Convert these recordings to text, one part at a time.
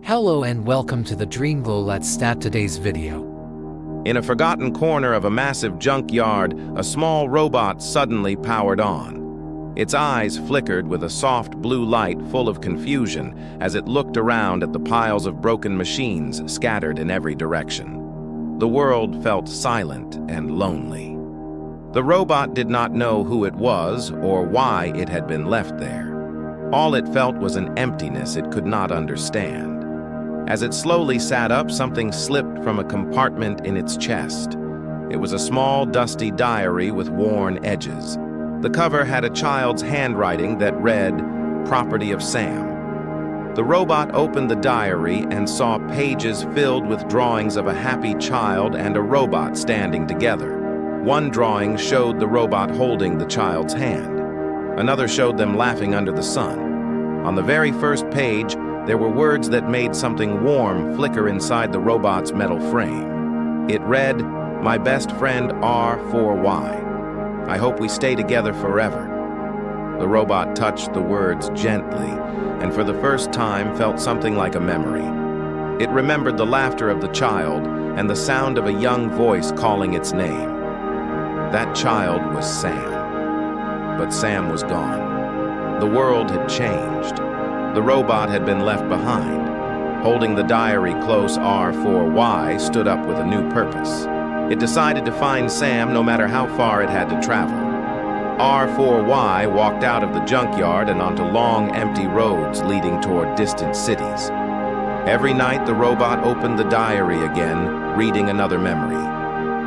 Hello and welcome to the Dreamville. Let's start today's video. In a forgotten corner of a massive junkyard, a small robot suddenly powered on. Its eyes flickered with a soft blue light full of confusion as it looked around at the piles of broken machines scattered in every direction. The world felt silent and lonely. The robot did not know who it was or why it had been left there. All it felt was an emptiness it could not understand. As it slowly sat up, something slipped from a compartment in its chest. It was a small, dusty diary with worn edges. The cover had a child's handwriting that read, "Property of Sam." The robot opened the diary and saw pages filled with drawings of a happy child and a robot standing together. One drawing showed the robot holding the child's hand. Another showed them laughing under the sun. On the very first page, there were words that made something warm flicker inside the robot's metal frame. It read, "My best friend R4Y. I hope we stay together forever." The robot touched the words gently, and for the first time felt something like a memory. It remembered the laughter of the child and the sound of a young voice calling its name. That child was Sam. But Sam was gone. The world had changed. The robot had been left behind. Holding the diary close, R4Y stood up with a new purpose. It decided to find Sam no matter how far it had to travel. R4Y walked out of the junkyard and onto long, empty roads leading toward distant cities. Every night, the robot opened the diary again, reading another memory.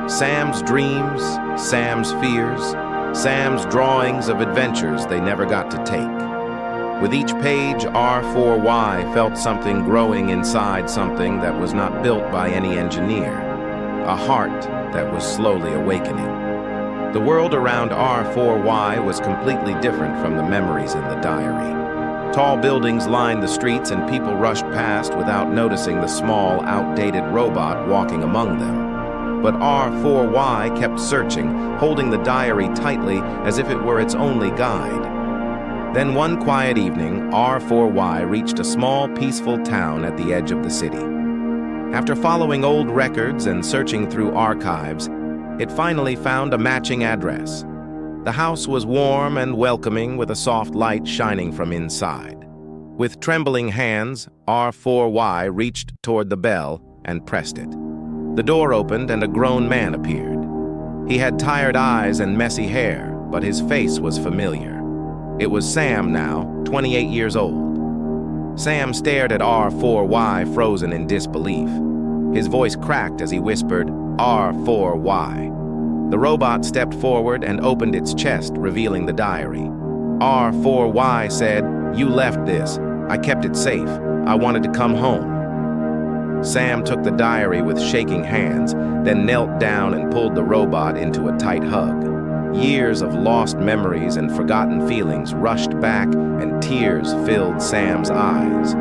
Sam's dreams, Sam's fears, Sam's drawings of adventures they never got to take. With each page, R4Y felt something growing inside something that was not built by any engineer. A heart that was slowly awakening. The world around R4Y was completely different from the memories in the diary. Tall buildings lined the streets and people rushed past without noticing the small, outdated robot walking among them. But R4Y kept searching, holding the diary tightly as if it were its only guide. Then one quiet evening, R4Y reached a small, peaceful town at the edge of the city. After following old records and searching through archives, it finally found a matching address. The house was warm and welcoming with a soft light shining from inside. With trembling hands, R4Y reached toward the bell and pressed it. The door opened and a grown man appeared. He had tired eyes and messy hair, but his face was familiar. It was Sam now, 28 years old. Sam stared at R4Y, frozen in disbelief. His voice cracked as he whispered, "R4Y." The robot stepped forward and opened its chest, revealing the diary. R4Y said, "You left this. I kept it safe. I wanted to come home." Sam took the diary with shaking hands, then knelt down and pulled the robot into a tight hug. Years of lost memories and forgotten feelings rushed back, and tears filled Sam's eyes.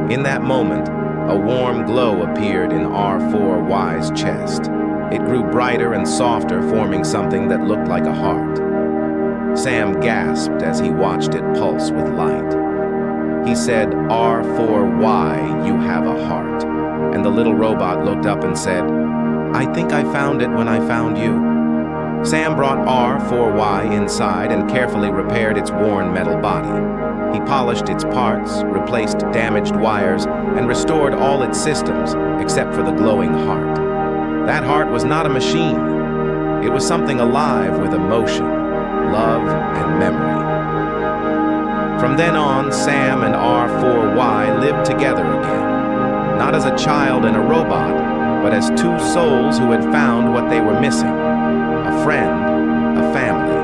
In that moment, a warm glow appeared in R4Y's chest. It grew brighter and softer, forming something that looked like a heart. Sam gasped as he watched it pulse with light. He said, "R4Y, you have a heart." And the little robot looked up and said, "I think I found it when I found you." Sam brought R4Y inside and carefully repaired its worn metal body. He polished its parts, replaced damaged wires, and restored all its systems except for the glowing heart. That heart was not a machine. It was something alive with emotion, love, and memory. From then on, Sam and R4Y lived together again. Not as a child and a robot, but as two souls who had found what they were missing. A friend, a family,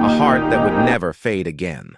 a heart that would never fade again.